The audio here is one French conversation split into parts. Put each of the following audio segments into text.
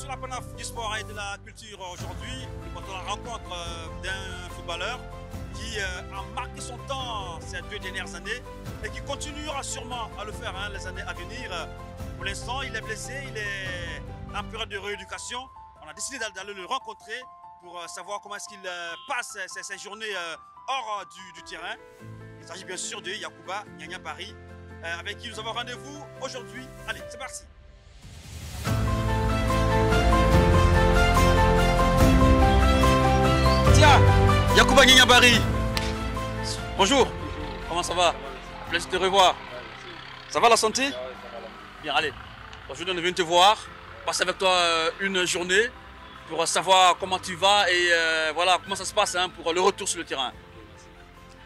sur la PANAF du sport et de la culture aujourd'hui. Nous portons la rencontre d'un footballeur qui a marqué son temps ces 2 dernières années et qui continuera sûrement à le faire les années à venir. Pour l'instant, il est blessé, il est en période de rééducation. On a décidé d'aller le rencontrer pour savoir comment est-ce qu'il passe ces journées hors du terrain. Il s'agit bien sûr de Yacouba Nianiambari, avec qui nous avons rendez-vous aujourd'hui. Allez, c'est parti. Tiens, Yacouba Nianiambari. Bonjour. Comment ça va? Plaisir de te revoir. Ça va la santé? Bien, allez. Aujourd'hui, on est venu te voir, passer avec toi une journée pour savoir comment tu vas et voilà comment ça se passe pour le retour sur le terrain.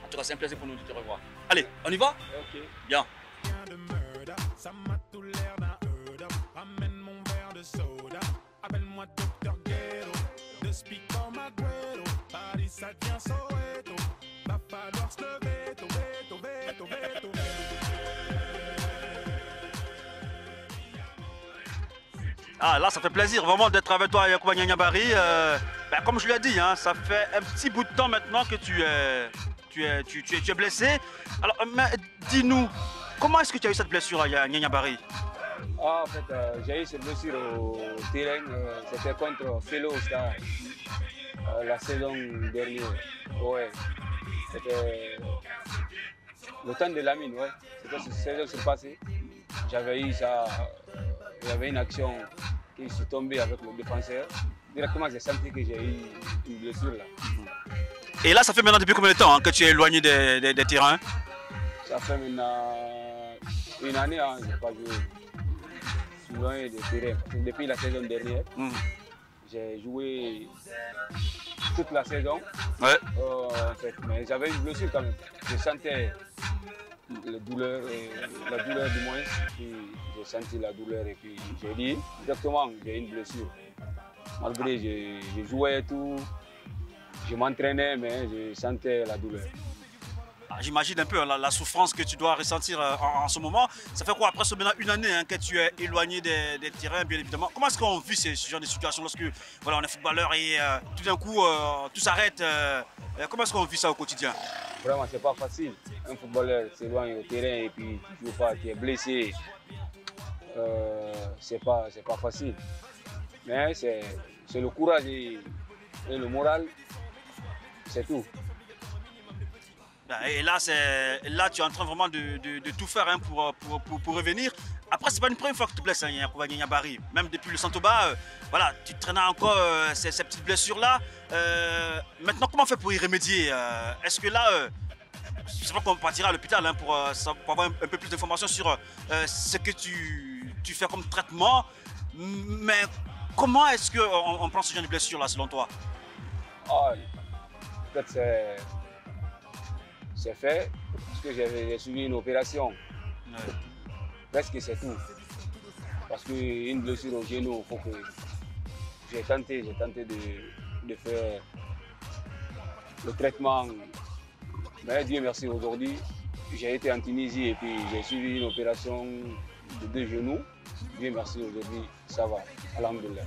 En tout cas, c'est un plaisir pour nous de te revoir. Allez, on y va? Ok. Bien. Ah, là, ça fait plaisir vraiment d'être avec toi, Yacouba Nianiambari. Comme je l'ai dit, ça fait un petit bout de temps maintenant que tu es blessé. Alors, dis-nous, comment est-ce que tu as eu cette blessure à Nianiambari? En fait, j'ai eu cette blessure au terrain. C'était contre Felo Star la saison dernière. Ouais. C'était le temps de la mine, ouais. C'était cette saison qui s'est passée. J'avais eu ça. Il y avait une action qui s'est tombée avec le défenseur. Directement, j'ai senti que j'ai eu une blessure là. Et là, ça fait maintenant depuis combien de temps que tu es éloigné des terrains? Ça fait maintenant une année, je n'ai pas joué. Je suis loin des terrains. Depuis la saison dernière, j'ai joué toute la saison. Ouais. En fait, mais j'avais une blessure quand même. Je sentais la douleur du moins. Puis j'ai senti la douleur et puis j'ai dit directement j'ai une blessure. Malgré je jouais et tout, je m'entraînais mais je sentais la douleur. J'imagine un peu la souffrance que tu dois ressentir en ce moment. Ça fait quoi, presque maintenant une année que tu es éloigné des terrains, bien évidemment. Comment est-ce qu'on vit ce genre de situation lorsque voilà, on est footballeur et tout d'un coup tout s'arrête? Comment est-ce qu'on vit ça au quotidien? Vraiment, c'est pas facile. Un footballeur s'éloigne au terrain et puis tu ne joues pas, tu es blessé. C'est pas facile. Mais c'est le courage et le moral, c'est tout. Et là, tu es en train vraiment de tout faire pour revenir. Après, ce n'est pas une première fois que tu te blesses, Yacouba Nianiambari. Même depuis le Santoba, voilà, tu traînes encore ces petites blessures-là. Maintenant, comment on fait pour y remédier? Est-ce que là, je sais pas qu'on partira à l'hôpital pour avoir un peu plus d'informations sur ce que tu fais comme traitement. Mais comment est-ce qu'on prend ce genre de blessure-là, selon toi? Peut-être c'est fait parce que j'ai suivi une opération. Ouais. Presque c'est tout. Parce qu'une blessure au genou, il faut que j'ai tenté de faire le traitement. Mais Dieu merci, aujourd'hui, j'ai été en Tunisie et puis j'ai suivi une opération de 2 genoux. Dieu merci, aujourd'hui, ça va. Alhamdoulilah.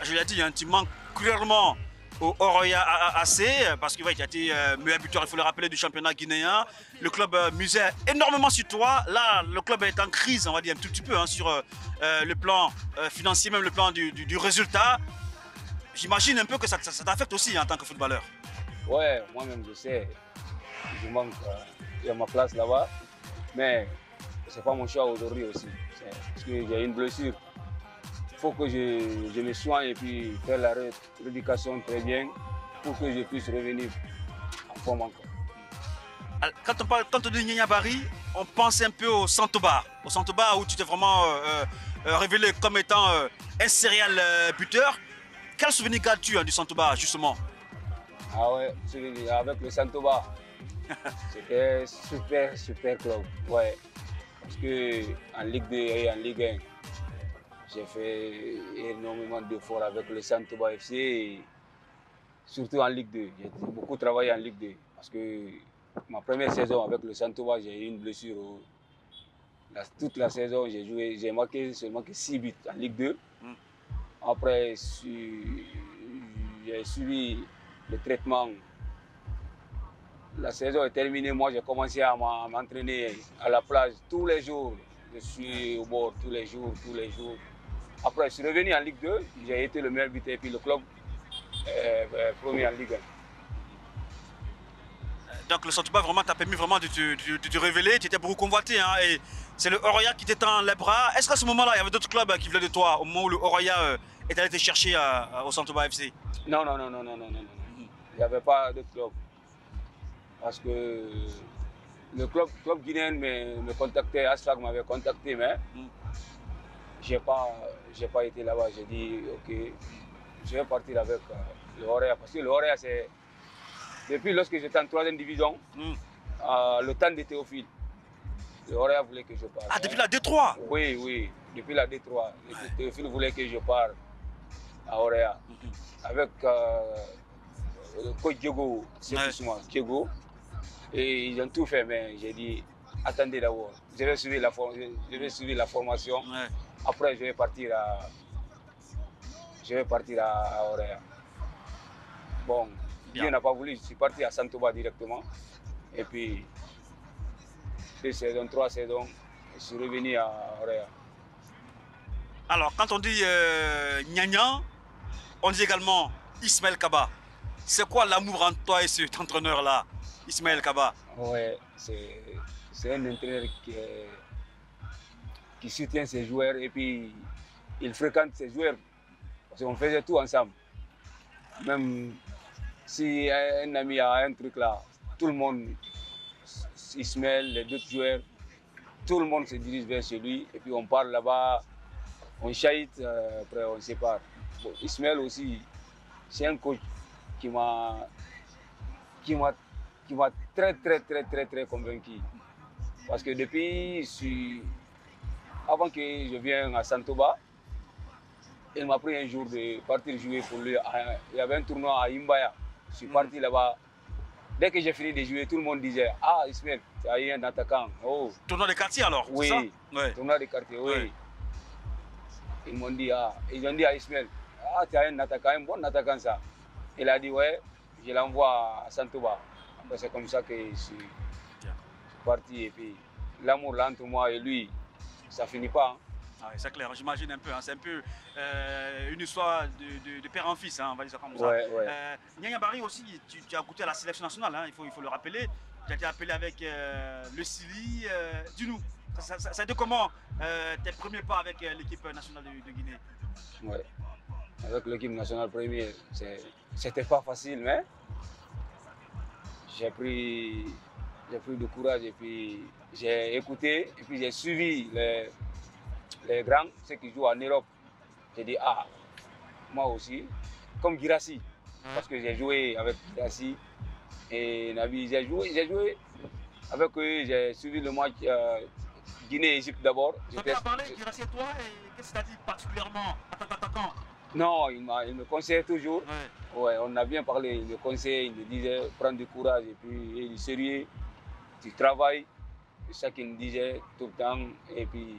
Je l'ai dit, tu manques clairement au Oroya AC, parce qu'il a été meilleur buteur, il faut le rappeler, du championnat guinéen. Le club misait énormément sur toi. Là, le club est en crise, on va dire un tout petit peu, sur le plan financier, même le plan du résultat. J'imagine un peu que ça t'affecte aussi en tant que footballeur. Ouais, moi-même je sais, je manque à ma place là-bas. Mais ce n'est pas mon choix aujourd'hui aussi. Parce que j'ai une blessure. Il faut que je me soigne et puis faire la rééducation très bien pour que je puisse revenir en forme encore. Quand on dit Nianiambari, on pense un peu au Santoba. Au Santoba où tu t'es vraiment révélé comme étant un serial buteur. Quel souvenir gardes-tu du Santoba justement? Ah ouais, avec le Santoba, c'était super club. Ouais. Parce qu'en Ligue 2 et en Ligue 1, j'ai fait énormément d'efforts avec le Santoba FC, et surtout en Ligue 2. J'ai beaucoup travaillé en Ligue 2 parce que ma première saison avec le Santoba, j'ai eu une blessure. Toute la saison, j'ai marqué seulement 6 buts en Ligue 2. Après, j'ai suivi le traitement. La saison est terminée, moi j'ai commencé à m'entraîner à la plage tous les jours. Je suis au bord tous les jours, tous les jours. Après, je suis revenu en Ligue 2, j'ai été le meilleur buteur et puis le club premier en Ligue 1. Donc le Santouba vraiment t'a permis vraiment de te révéler, tu étais beaucoup convoité, hein, et c'est le Oroya qui t'étend les bras. Est-ce qu'à ce moment-là, il y avait d'autres clubs qui voulaient de toi, au moment où le Oroya est allé te chercher au Santouba FC? Non. Il n'y avait pas d'autres clubs. Parce que le club guinéen me contactait, Asfag m'avait contacté, mais je n'ai pas été là-bas. J'ai dit, ok, je vais partir avec le Oroya. Parce que le Oroya, c'est... Depuis lorsque j'étais en 3e division, le temps de Théophile, le Oroya voulait que je parte. Ah, depuis la D3? Oui, depuis la D3. Ouais. Théophile voulait que je parte à Oroya. Avec le coach Diego, Diego. Et ils ont tout fait, mais j'ai dit, attendez d'abord, je vais suivre la formation. Ouais. Après, je vais partir à Oroya. Bon, Dieu n'a pas voulu, je suis parti à Santouba directement. Et puis, 2 saisons, 3 saisons, je suis revenu à Oroya. Alors, quand on dit Nyanya, on dit également Ismaël Kaba. C'est quoi l'amour entre toi et cet entraîneur-là, Ismaël Kaba? Ouais, c'est un entraîneur qui soutient ses joueurs et puis il fréquente ses joueurs. Parce qu'on faisait tout ensemble. Même si un ami a un truc là, tout le monde, Ismaël, les autres joueurs, tout le monde se dirige vers chez lui et puis on parle là-bas, on chahite, après on se sépare. Bon, Ismaël aussi, c'est un coach qui m'a très convaincu. Parce que avant que je vienne à Santouba, il m'a pris un jour de partir jouer pour lui. Il y avait un tournoi à Imbaya. Je suis parti là-bas. Dès que j'ai fini de jouer, tout le monde disait, ah Ismaël, tu as eu un attaquant. Oh. Tournoi de quartier alors? Oui, ça? Ouais. Tournoi de quartier, oui. Ouais. Ils m'ont dit, ils ont dit à Ismaël, ah tu as un attaquant, un bon attaquant ça. Il a dit, ouais, je l'envoie à Santouba. Après c'est comme ça que je suis parti. Et puis l'amour là entre moi et lui, ça ne finit pas. Hein. Ah, c'est clair, j'imagine un peu. Hein. C'est un peu une histoire de père en fils, hein, on va dire ça comme ça. Ouais. Nyanya Barry aussi, tu as goûté à la sélection nationale, hein, il faut le rappeler. Tu as été appelé avec le Sili. Dis-nous, ça a été comment tes premiers pas avec l'équipe nationale de Guinée? Ouais. Avec l'équipe nationale première, c'était pas facile, mais j'ai pris du courage et puis j'ai écouté et puis j'ai suivi les grands, ceux qui jouent en Europe. J'ai dit, moi aussi, comme Girassi, parce que j'ai joué avec Girassi et Nabi, j'ai joué avec eux, j'ai suivi le match Guinée-Égypte d'abord. Tu as parlé de Girassi et toi, et qu'est-ce que tu as dit particulièrement à ton attaquant? Non, il me conseillait toujours. Ouais, on a bien parlé, il me conseillait, il me disait, prends du courage et puis il est sérieux, tu travailles. C'est ça qu'il me disait tout le temps. Et puis,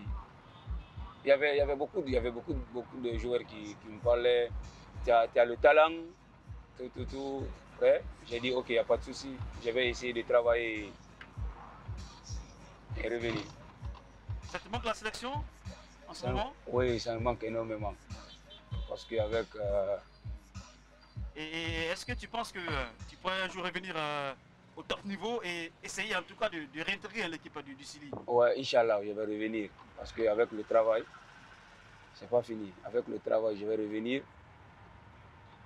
il y avait beaucoup de joueurs qui me parlaient, tu as le talent, tout. Ouais. J'ai dit, ok, il n'y a pas de souci, je vais essayer de travailler et revenir. Ça te manque la sélection en ce moment? Oui, ça me manque énormément. Parce qu'avec... Et est-ce que tu penses que tu pourrais un jour revenir au top niveau et essayer en tout cas de réintégrer l'équipe du Sili? Ouais, Inch'Allah, je vais revenir. Parce qu'avec le travail, c'est pas fini. Avec le travail, je vais revenir.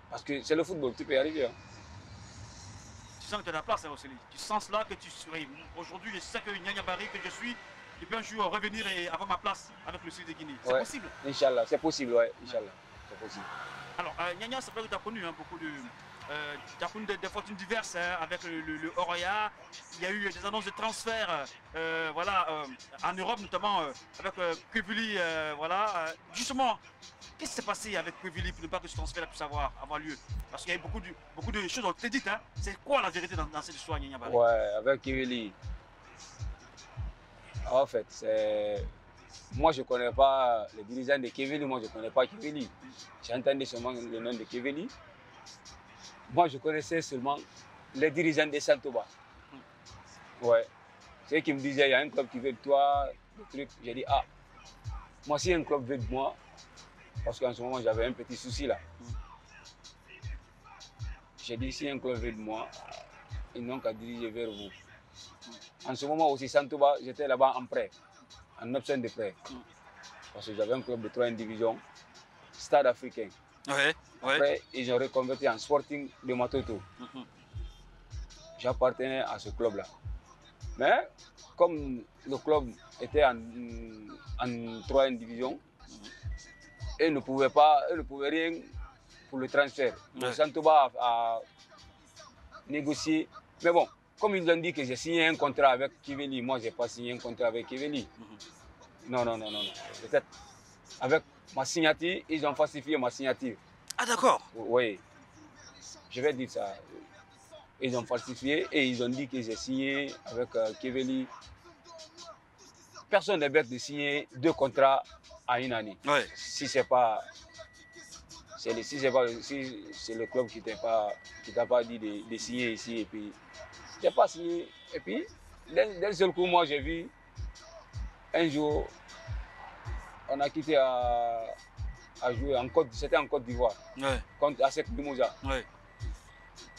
Parce que c'est le football, tu peux y arriver. Hein. Tu sens que tu as la place au Sili. Tu sens là que tu serais... Aujourd'hui, je sais que Nyanya Barry, que je suis, je peux un jour revenir et avoir ma place avec le Sili de Guinée. C'est possible? Inch'Allah, c'est possible, ouais. Inch'Allah, c'est possible. Alors, Nyanya, c'est vrai que tu as connu beaucoup de... tu as connu des fortunes diverses hein, avec le Oroya. Il y a eu des annonces de transfert en Europe, notamment avec Quevili. Justement, qu'est-ce qui s'est passé avec Quevili pour ne pas que ce transfert puisse avoir lieu? Parce qu'il y a eu beaucoup de choses, on te dit. Hein. C'est quoi la vérité dans cette histoire, Nyanya Barry? Ouais, avec Quevili, en fait, moi, je ne connais pas les dirigeants de Keveli, moi, je ne connais pas Keveli. J'ai entendu seulement le nom de Keveli. Moi, je connaissais seulement les dirigeants de Santoba. Ouais. C'est eux qui me disaient, il y a un club qui veut de toi, des trucs. J'ai dit, ah, moi, si un club veut de moi, parce qu'en ce moment, j'avais un petit souci là. J'ai dit, si un club veut de moi, ils n'ont qu'à diriger vers vous. En ce moment aussi, Santoba, j'étais là-bas en prêt, en option de prêt. Parce que j'avais un club de 3e division, Stade africain. Ouais, Après, ils ont reconverti en Sporting de Matoto. J'appartenais à ce club-là. Mais comme le club était en 3e division, ils ne pouvaient rien pour le transfert. Donc Santoba a négocié. Mais bon, comme ils ont dit que j'ai signé un contrat avec Kiveli, moi je n'ai pas signé un contrat avec Kiveli. Non. Peut-être avec ma signature, ils ont falsifié ma signature. Ah d'accord. Oui, je vais dire ça. Ils ont falsifié et ils ont dit que j'ai signé avec Kiveli. Personne n'est bête de signer 2 contrats à une année. Ouais. Si c'est pas... Si c'est le club qui t'a pas dit de signer ici et puis je n'ai pas signé. Et puis d'un seul coup, moi j'ai vu un jour, on a quitté à jouer en c'était en Côte d'Ivoire, contre ASEC Mimouza. Ouais.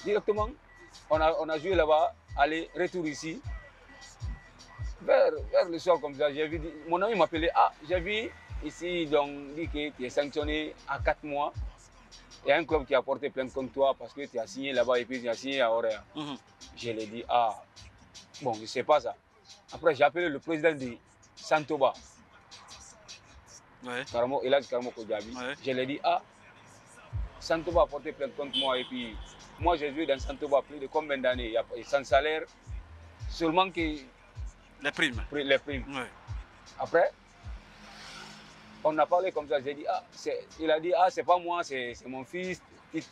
Directement, on a joué là-bas, aller, retour ici. Vers le soir comme ça, j'ai vu, mon ami m'appelait, ah j'ai vu ici, donc dit que tu es sanctionné à 4 mois. Il y a un club qui a porté plainte contre toi parce que tu as signé là-bas et puis tu as signé à Orea. Je lui ai dit, ah, bon, je ne sais pas ça. Après, j'ai appelé le président de Santoba, Eladj Karamo Kodjabi. Je lui ai dit, ah, Santoba a porté plainte contre moi et puis moi j'ai joué dans Santoba plus de combien d'années, sans salaire, seulement que... Les primes. Les primes. Ouais. Après, on a parlé comme ça, j'ai dit, ah, il a dit, ah, c'est pas moi, c'est mon fils,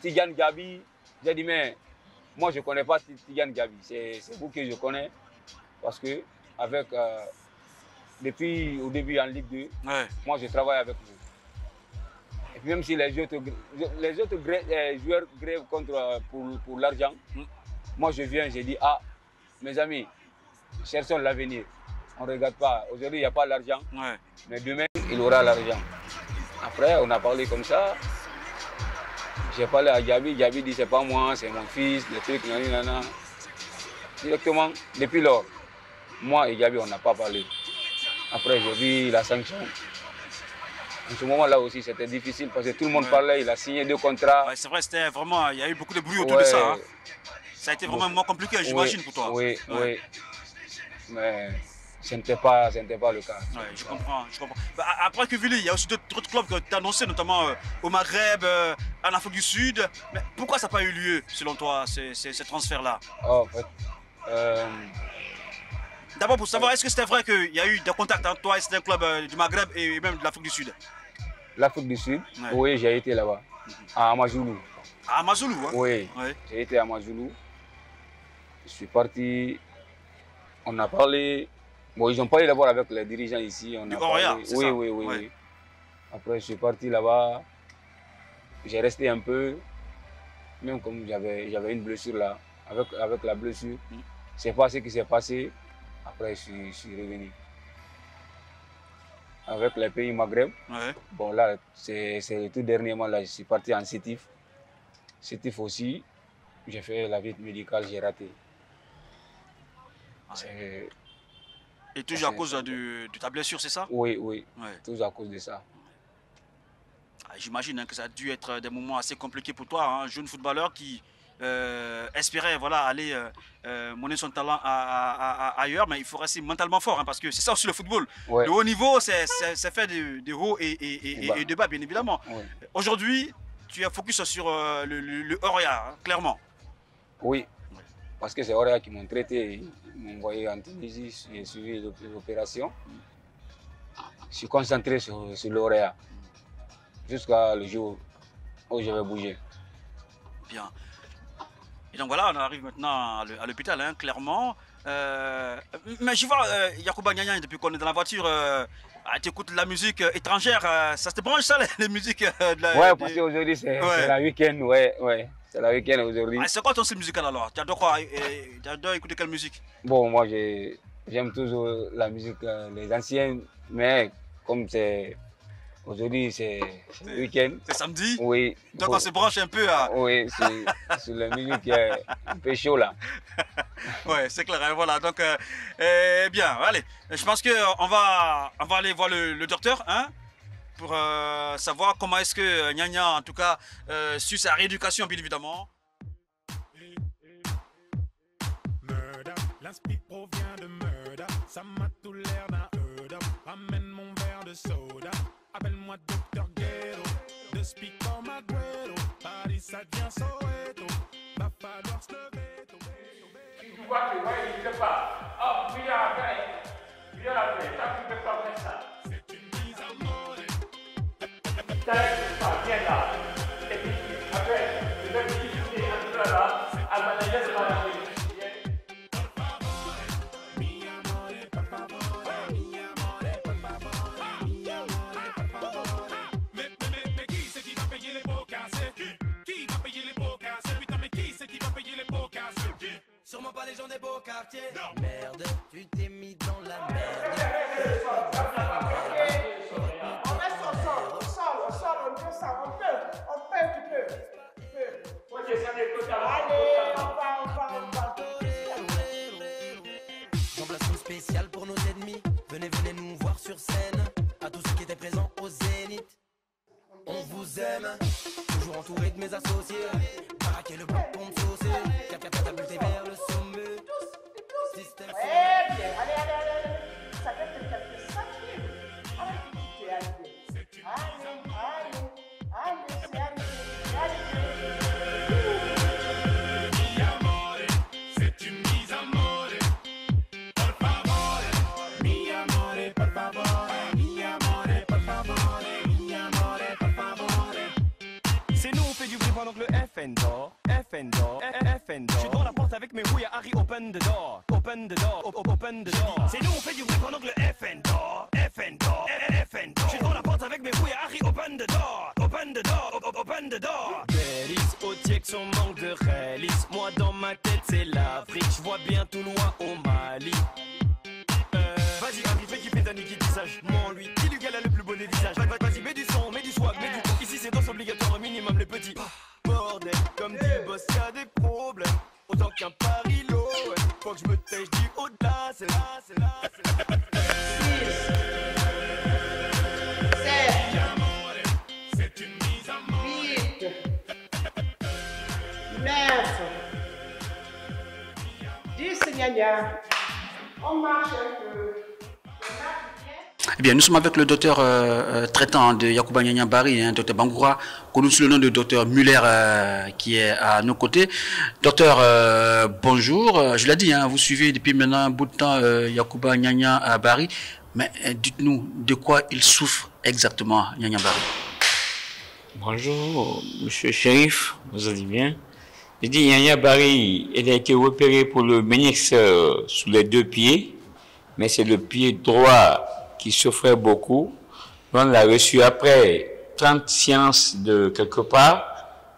Tidiane Gabi. J'ai dit, mais moi, je ne connais pas Tidiane Gabi, c'est vous que je connais. Parce que, depuis au début en Ligue 2, moi, je travaille avec vous. Et puis, même si les autres joueurs grèvent pour l'argent, moi, je viens, j'ai dit, ah, mes amis, cherchons l'avenir. On ne regarde pas. Aujourd'hui, il n'y a pas l'argent, mais demain, il aura l'argent. Après, on a parlé comme ça. J'ai parlé à Gabi. Gabi dit, c'est pas moi, c'est mon fils, les trucs, nanana. Directement, depuis lors, moi et Gabi, on n'a pas parlé. Après, j'ai vu la sanction. En ce moment-là aussi, c'était difficile parce que tout le monde parlait, il a signé 2 contrats. Ouais, c'est vrai, c'était vraiment, il y a eu beaucoup de bruit autour de ça. Hein. Ça a été vraiment compliqué, j'imagine, pour toi. Oui. Mais ce n'était pas le cas. Ouais, je comprends. Bah, après Kiveli, il y a aussi d'autres clubs que tu as annoncés, notamment au Maghreb, en Afrique du Sud. Mais pourquoi ça n'a pas eu lieu, selon toi, ces transferts-là? En fait, d'abord, pour savoir, est-ce que c'était vrai qu'il y a eu des contacts entre toi et certains clubs du Maghreb et même de l'Afrique du Sud? L'Afrique du Sud, oui, j'ai été là-bas, à Amazulu. À Amazulu, hein? Oui, j'ai été à Amazulu. Je suis parti, on a parlé. Bon, ils ont parlé d'abord avec les dirigeants ici. On a parlé. Oui. Après, je suis parti là-bas. J'ai resté un peu, même comme j'avais une blessure là. Avec la blessure, c'est pas ce qui s'est passé. Après, je suis revenu. Avec les pays Maghreb. Bon, là, c'est tout dernièrement, là, je suis parti en Sétif. Sétif aussi, j'ai fait la visite médicale, j'ai raté. Et toujours à cause de ta blessure, c'est ça? Oui. Toujours à cause de ça. J'imagine que ça a dû être des moments assez compliqués pour toi, un jeune footballeur qui espérait aller mener son talent ailleurs, mais il faut rester mentalement fort, hein, parce que c'est ça aussi le football. Le haut niveau, c'est fait de haut et de bas, bien évidemment. Aujourd'hui, tu es focus sur le Orea, hein, clairement. Oui, parce que c'est Orea qui m'ont traité. Ils m'ont envoyé en Tunisie, j'ai suivi l'opération. Je suis concentré sur l'Orea jusqu'à le jour où je vais bouger. Bien. Et donc voilà, on arrive maintenant à l'hôpital, hein, clairement. Mais je vois Yacouba Niang, depuis qu'on est dans la voiture, Ah, tu écoutes de la musique étrangère, ça te branche ça, les musiques de la... Ouais, parce qu'aujourd'hui c'est la week-end, ouais. C'est la week-end aujourd'hui. Ah, c'est quoi ton style musical alors? Tu adores quoi? Tu adores écouter quelle musique? Bon, moi j'aime toujours la musique, les anciennes, mais comme c'est aujourd'hui c'est le week-end. C'est samedi? Oui. Donc on se branche un peu à... Oui, c'est la musique qui est un peu chaud là. Ouais, c'est clair, hein, voilà. Donc, bien, allez, je pense qu'on va aller voir le docteur, hein, pour savoir comment est-ce que Nyanya, en tout cas, suit sa rééducation, bien évidemment. Murder, l'inspi provient de murder. Ça m'a tout l'air d'un murder. Ramène mon verre de soda. Appelle-moi Dr. Ghetto. De speak comme Agüero. Paris, ça devient Soweto. Va falloir se lever. Tu vois que, ouais, il ne peut pas. Oh, viens après. Ça, tu ne peux pas faire ça. C'est une mise à mort. Viens là. Et puis, après, je vais me discuter un peu là. À ma laisse pas la Sûrement pas les gens des beaux quartiers. Non. Merde, tu t'es mis dans la merde. On reste ensemble, on peut ça, on peut, tu peux. Ok, ça m'écoute alors. Allez, on va. Remplacement spécial pour nos ennemis. Venez nous voir sur scène. À tous ceux qui étaient présents au Zénith. On vous aime. Toujours entouré de mes associés. Baraquer le bon compte saucé. Catapulté vers le sommet. Système. Eh bien, allez. Ça fait que quelques centimes. Allez, c'est arrivé. C'est une mise à mort. Por favor, mi amore, por favor. Mi amore, por favor. Mi amore, por favor. C'est nous, on fait du bruit pendant que le FN dort. FN dort. Je suis dans la porte avec mes rouilles à Harry, open the door. Open the door. C'est nous, on fait du bruit pendant que le FN dort. FN dort. Je suis dans la porte avec mes rouilles à Harry, open the door. Open the door. Bélis, au tiek, son manque de réalisme. Moi dans ma tête, c'est l'Afrique. Je vois bien tout loin au Mali. Vas-y, Harry, fais kiffer ta Niki visage. Mon lui, dis lui qu'elle a le plus beau des visages. Vas-y, mets du son, mets du swag, mets du coup. Ici, c'est danse obligatoire, au minimum les petits. Bordel, comme dit le boss, y'a des problèmes. Autant qu'un parilo, ouais. Faut que je me tèche du au-delà, c'est là. 6, 7, 8, 9, 10, Nyanya. On marche un peu. Eh bien, nous sommes avec le docteur traitant de Yacouba Nyanya Barry, hein, docteur Bangoura, connu sous le nom de docteur Muller, qui est à nos côtés. Docteur, bonjour. Je l'ai dit, hein, vous suivez depuis maintenant un bout de temps Yacouba Nyanya Barry. Mais dites-nous, de quoi il souffre exactement, Nyanya Barry? Bonjour, monsieur Shérif, vous allez bien? Je dis Nyanya Barry, il a été opéré pour le ménisque sous les deux pieds, mais c'est le pied droit qui souffrait beaucoup. On l'a reçu après 30 séances de quelque part,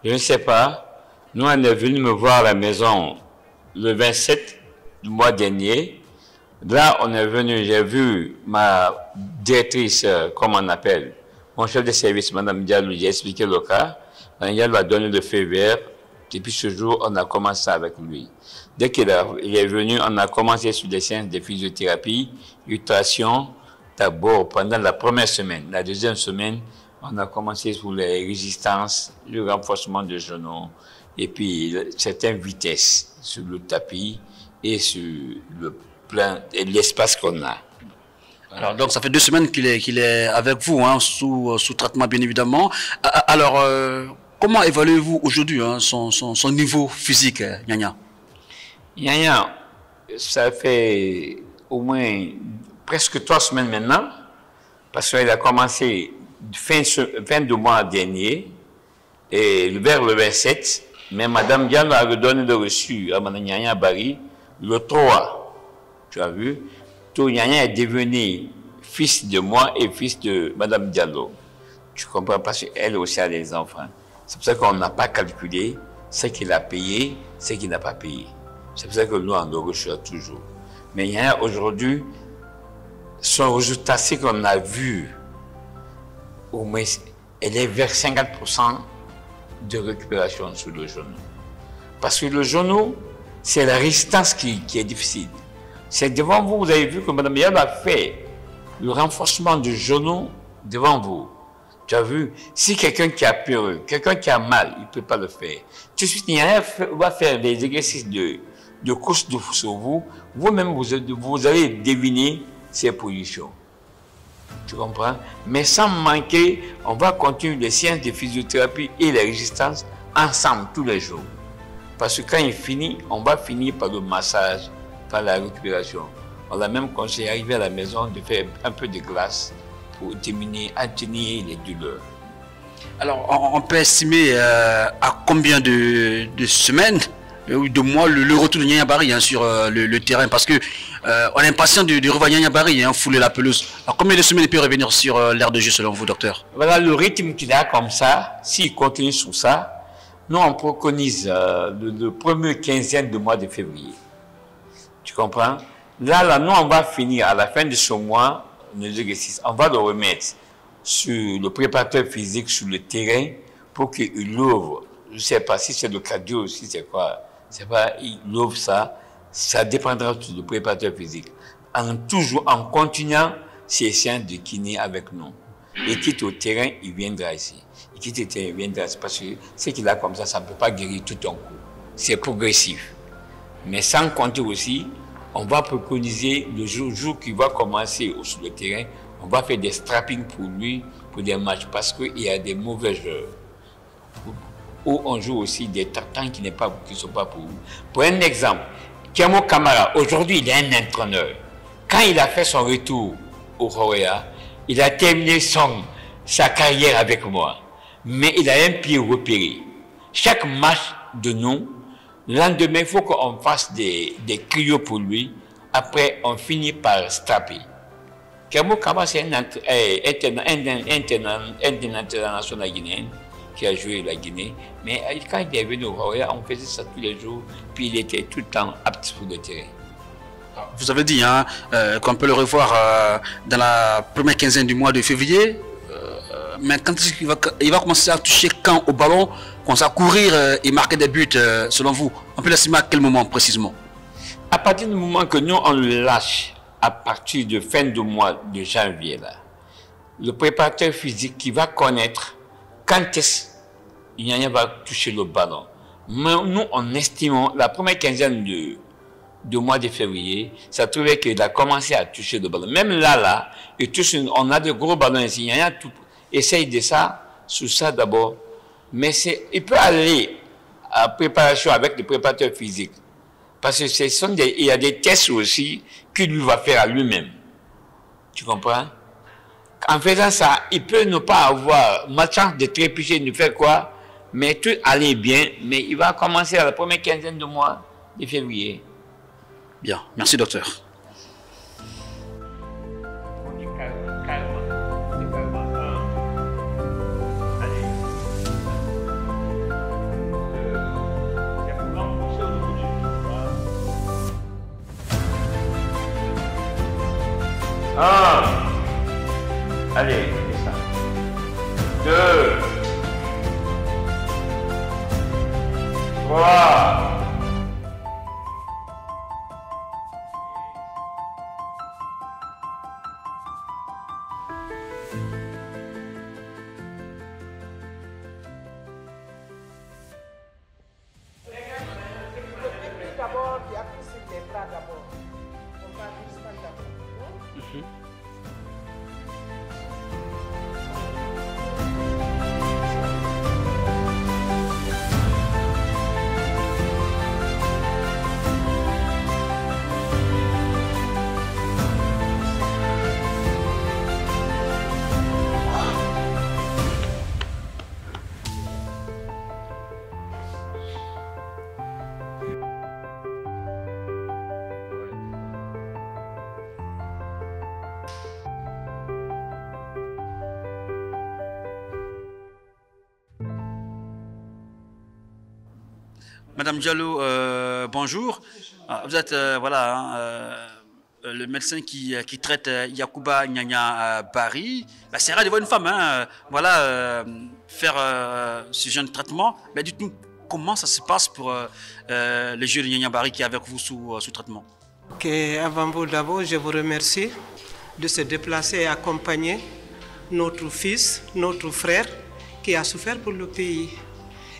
je ne sais pas. Nous, on est venu me voir à la maison le 27 du mois dernier. Là, on est venu, j'ai vu ma directrice, comme on appelle, mon chef de service, Mme Diallo, j'ai expliqué le cas. Mme Diallo a donné le feu vert. Depuis ce jour, on a commencé avec lui. Dès qu'il est venu, on a commencé sur des séances de physiothérapie, ultration, d'abord pendant la première semaine. La deuxième semaine, on a commencé sur les résistances, le renforcement de genoux, et puis certaines vitesses sur le tapis et sur le plan et l'espace qu'on a. Voilà. Alors, donc, ça fait 2 semaines qu'il est avec vous, hein, sous traitement, bien évidemment. Alors, comment évaluez-vous aujourd'hui son niveau physique, Nyanya? Nyanya, ça fait au moins presque 3 semaines maintenant, parce qu'il a commencé fin du mois dernier, et vers le 27, mais Mme Diallo a redonné le reçu à Mme Nyanya Barry le 3. Tu as vu? Tout Nyanya est devenu fils de moi et fils de Madame Diallo. Tu comprends? Parce qu'elle aussi a des enfants. C'est pour ça qu'on n'a pas calculé ce qu'il a payé, ce qu'il n'a pas payé. C'est pour ça que nous, on le reçoit toujours. Mais il y a aujourd'hui, son résultat, c'est qu'on a vu, au moins, elle est vers 50% de récupération sur le genou. Parce que le genou, c'est la résistance qui est difficile. C'est devant vous, vous avez vu que Mme Yab a fait le renforcement du genou devant vous. Tu as vu, si quelqu'un qui a peur, quelqu'un qui a mal, il ne peut pas le faire. Tout de suite, Yaya va faire des exercices de course sur vous. Vous-même, vous allez deviner ses positions. Tu comprends? Mais sans manquer, on va continuer les séances de physiothérapie et la résistance ensemble tous les jours. Parce que quand il finit, on va finir par le massage, par la récupération. On a même conseillé d'arriver à la maison de faire un peu de glace pour atténuer les douleurs. Alors, on peut estimer à combien de semaines ou de mois le retour de Yaya Barry sur le terrain, parce que on est impatient de revoir Yaya Barry fouler la pelouse. Alors, combien de semaines il peut revenir sur l'aire de jeu selon vous, docteur? Voilà le rythme qu'il a comme ça. S'il continue sur ça, nous on préconise le premier quinzaine du mois de février. Tu comprends? Là, nous on va finir à la fin de ce mois nos exercices. On va le remettre sur le préparateur physique sur le terrain pour qu'il ouvre. Je ne sais pas si c'est le cardio aussi, c'est quoi. C'est pas, il ouvre ça. Ça dépendra du préparateur physique. Toujours en continuant ses séances de kiné avec nous. Et quitte au terrain, il viendra ici. Il quitte au terrain, il viendra ici. Parce que ce qu'il a comme ça ne peut pas guérir tout d'un coup. C'est progressif. Mais sans compter aussi, on va préconiser le jour qu'il va commencer sur le terrain, on va faire des strappings pour lui, pour des matchs. Parce qu'il y a des mauvais joueurs. Où on joue aussi des tartans qui ne sont pas pour vous. Pour un exemple, Kiamo Kamara, aujourd'hui il est un entraîneur. Quand il a fait son retour au Roya, il a terminé sa carrière avec moi. Mais il a un pied repéré. Chaque match de nous, le lendemain, il faut qu'on fasse des cryos pour lui. Après, on finit par strapper. Kiamo Kamara, c'est un international guinéen qui a joué la Guinée. Mais quand il est venu au Roya, on faisait ça tous les jours. Puis il était tout le temps apte pour le terrain. Vous avez dit qu'on peut le revoir dans la première quinzaine du mois de février. Mais quand il va commencer à toucher quand au ballon, commencer à courir et marquer des buts, selon vous, on peut l'estimer à quel moment précisément? À partir du moment que nous, on le lâche, à partir de fin du mois de janvier, là, le préparateur physique qui va connaître quand est-ce qu'il va toucher le ballon. Mais nous, on estime la première quinzaine du mois de février, ça trouvait qu'il a commencé à toucher le ballon. Même là, on a de gros ballons ici. Essaye de ça, sous ça d'abord. Mais il peut aller à préparation avec le préparateur physique. Parce que il y a des tests aussi qu'il lui va faire à lui-même. Tu comprends? En faisant ça, il peut ne pas avoir ma chance de trépicher, de faire quoi, mais tout allait bien, mais il va commencer à la première quinzaine du mois de février. Bien, merci docteur. Allez, c'est ça. 2, 3. D'abord, il y a plus sur les bras d'abord. On va doucement d'abord. Madame Diallo, bonjour. Vous êtes le médecin qui traite Yacouba Nyanya Bari. C'est rare de voir une femme faire ce genre de traitement. Mais dites-nous, comment ça se passe pour le jeune Nyanya Bari qui est avec vous sous traitement? Ok, avant vous d'abord, je vous remercie de se déplacer et accompagner notre fils, notre frère qui a souffert pour le pays.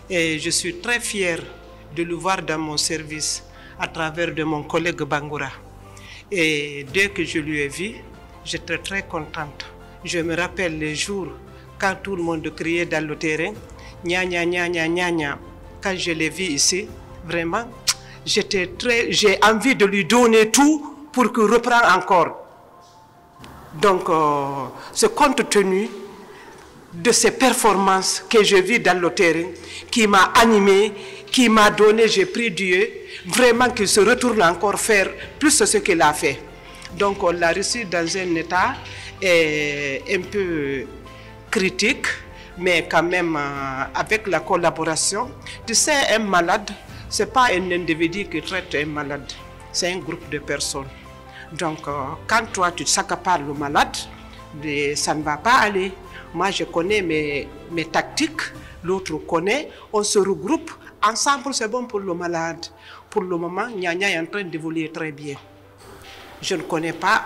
Et je suis très fier de le voir dans mon service à travers de mon collègue Bangoura. Et dès que je lui ai vu, j'étais très contente. Je me rappelle les jours quand tout le monde criait dans le terrain, gna gna gna gna gna gna. Quand je l'ai vu ici, vraiment, j'ai envie de lui donner tout pour qu'il reprenne encore. Donc, ce compte tenu de ces performances que j'ai vues dans le terrain, qui m'a animé, qui m'a donné, j'ai prié Dieu, vraiment qu'il se retourne encore faire plus de ce qu'il a fait. Donc, on l'a reçu dans un état un peu critique, mais quand même avec la collaboration. Tu sais, un malade, ce n'est pas un individu qui traite un malade, c'est un groupe de personnes. Donc, quand toi, tu s'accapares le malade, ça ne va pas aller. Moi, je connais mes tactiques, l'autre connaît, on se regroupe, ensemble, c'est bon pour le malade. Pour le moment, Nyanya est en train d'évoluer très bien. Je ne connais pas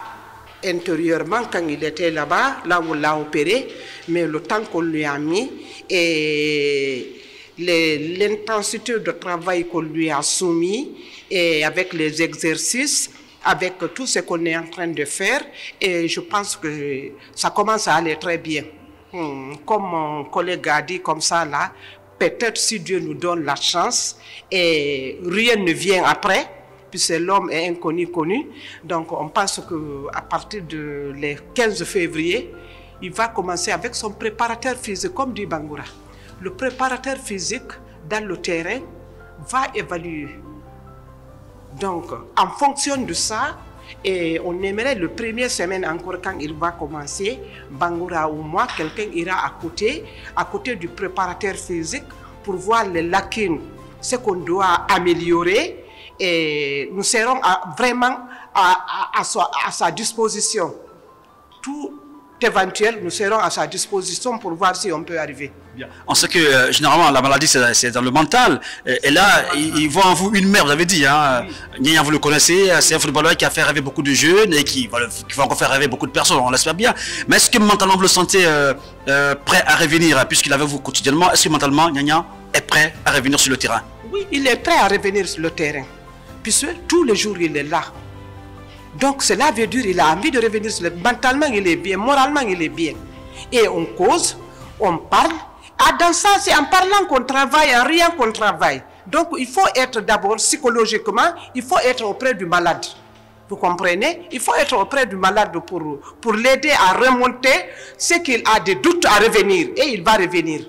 intérieurement quand il était là-bas, là où on l'a opéré, mais le temps qu'on lui a mis et l'intensité de travail qu'on lui a soumis, et avec les exercices, avec tout ce qu'on est en train de faire, et je pense que ça commence à aller très bien. Comme mon collègue a dit comme ça là, peut-être si Dieu nous donne la chance, et rien ne vient après, puisque l'homme est inconnu, connu. Donc on pense qu'à partir de le 15 février, il va commencer avec son préparateur physique, comme dit Bangoura. Le préparateur physique dans le terrain va évaluer. Donc, en fonction de ça, et on aimerait le premier semaine encore quand il va commencer, Bangoura ou moi, quelqu'un ira à côté du préparateur physique pour voir les lacunes, ce qu'on doit améliorer, et nous serons vraiment à sa disposition. Tout éventuel, nous serons à sa disposition pour voir si on peut arriver. Bien. On sait que généralement la maladie c'est dans le mental, et là ils voient en vous une mère, vous avez dit, hein. Nyanya, vous le connaissez, c'est un footballeur qui a fait rêver beaucoup de jeunes et qui va encore faire rêver beaucoup de personnes, on l'espère bien. Mais est-ce que mentalement vous le sentez prêt à revenir, puisqu'il est avec vous quotidiennement? Est-ce que mentalement Nyanya est prêt à revenir sur le terrain? Oui, il est prêt à revenir sur le terrain, puisque tous les jours il est là. Donc cela veut dire qu'il a envie de revenir sur le terrain. Mentalement il est bien, moralement il est bien. Et on cause, on parle. Ah, dans ça, c'est en parlant qu'on travaille, en riant qu'on travaille. Donc il faut être d'abord psychologiquement, il faut être auprès du malade. Vous comprenez? Il faut être auprès du malade pour l'aider à remonter ce qu'il a des doutes à revenir. Et il va revenir.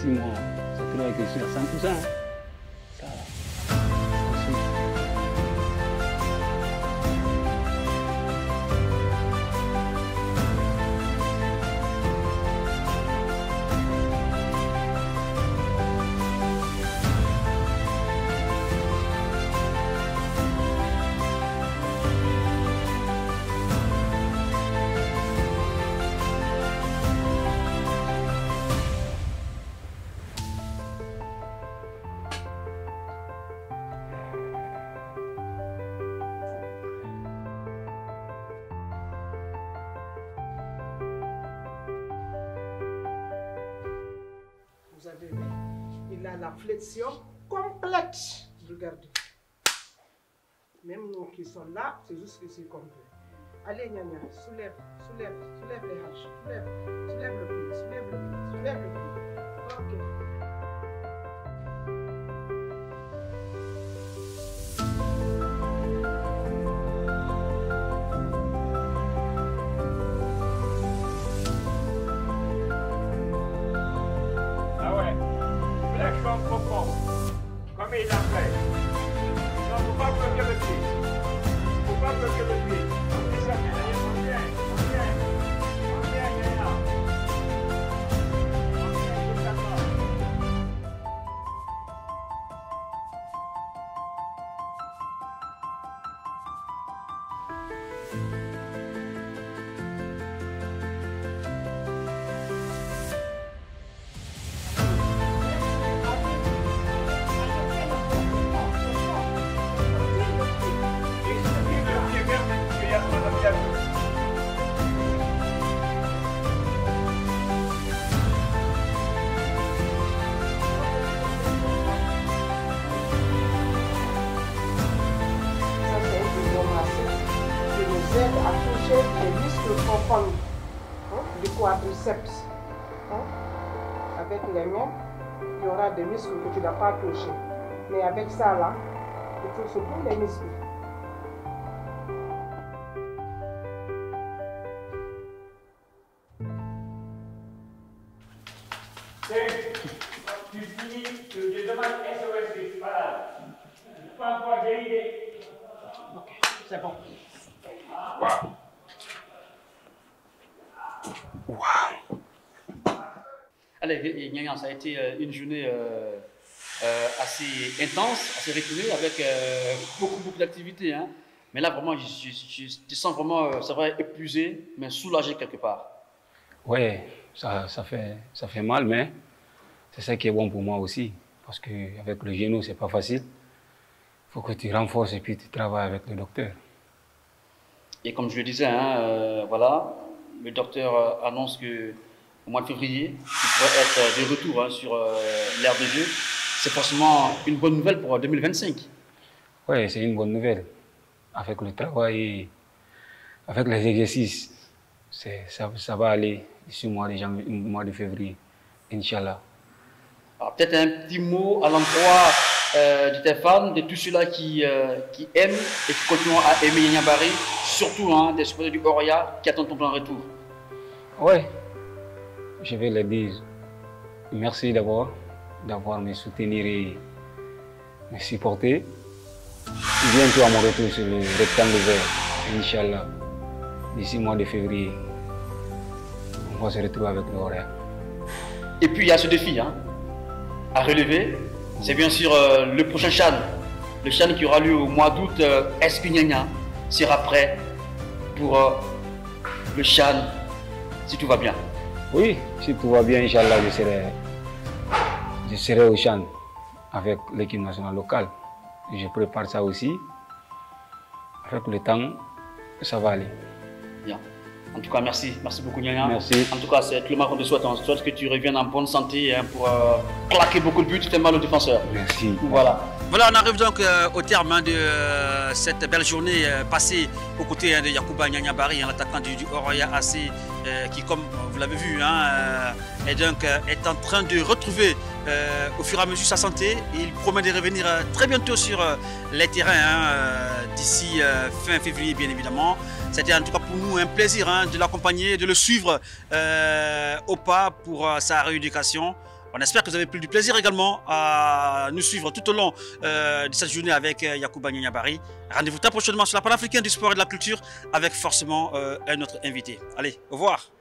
6 mois, c'est très que je suis à 100%. Hein. Ça, Vous avez vu, il a la flexion complète. Regardez. Même nous qui sommes là, c'est juste que c'est complet. Allez, Nyanya, soulève les hanches, soulève le pied, soulève le pied. Ok. Ah ouais, flexion profond, comme il a fait. Non, faut pas bloquer le pied. Faut pas bloquer le pied. On dit ça bien, on vient, Nyanya. On vient, tout ça. Aide à toucher les muscles profonds du quadriceps. Avec les mains, il y aura des muscles que tu n'as pas touchés. Mais avec ça là, tu touches tous les muscles. Tu finis, je demande SOS, voilà. Pas encore guéri. Ok, c'est bon. Allez, Nyanya, ça a été une journée assez intense, assez rythmée, avec beaucoup d'activités. Hein. Mais là, vraiment, je te sens vraiment, c'est vrai, épuisé, mais soulagé quelque part. Oui, ça fait mal, mais c'est ça qui est bon pour moi aussi. Parce qu'avec le genou, c'est pas facile. Il faut que tu renforces et puis tu travailles avec le docteur. Et comme je le disais, hein, voilà, le docteur annonce qu'au mois de février, tu pourrais être de retour sur l'aire de jeu. C'est forcément une bonne nouvelle pour 2025. Oui, c'est une bonne nouvelle. Avec le travail et avec les exercices, ça va aller d'ici le mois de février, Inch'Allah. Alors peut-être un petit mot à l'endroit de tes fans, de tous ceux-là qui aiment et qui continuent à aimer Nyanya Barry, surtout des supporters du Oroya qui attendent ton plan retour. Oui, je vais leur dire merci d'abord d'avoir me soutenir et me supporter. Bientôt à mon retour sur le rectangle vert, Inch'Allah, d'ici le mois de février, on va se retrouver avec le Oroya. Et puis il y a ce défi à relever, c'est bien sûr le prochain CHAN. Le CHAN qui aura lieu au mois d'août. Est-ce que Nyanya sera prêt pour le CHAN, si tout va bien? Oui, si tout va bien, Inch'Allah, je serai au CHAN avec l'équipe nationale locale. Je prépare ça aussi. Avec le temps, ça va aller. Bien. En tout cas, merci beaucoup Nyanya. Merci. En tout cas, c'est tout le mal qu'on te souhaite. On souhaite que tu reviennes en bonne santé pour claquer beaucoup de buts, tu fais mal aux défenseurs. Merci. Voilà. Voilà, on arrive donc au terme de cette belle journée passée aux côtés de Yacouba Nyanya Barry, l'attaquant du Oroya AC, qui, comme vous l'avez vu, est en train de retrouver au fur et à mesure sa santé. Et il promet de revenir très bientôt sur les terrains, d'ici fin février, bien évidemment. C'était en tout cas pour nous un plaisir de l'accompagner, de le suivre au pas pour sa rééducation. On espère que vous avez pris du plaisir également à nous suivre tout au long de cette journée avec Yacouba Nianyabari. Rendez-vous très prochainement sur la panafricaine du sport et de la culture avec forcément un autre invité. Allez, au revoir.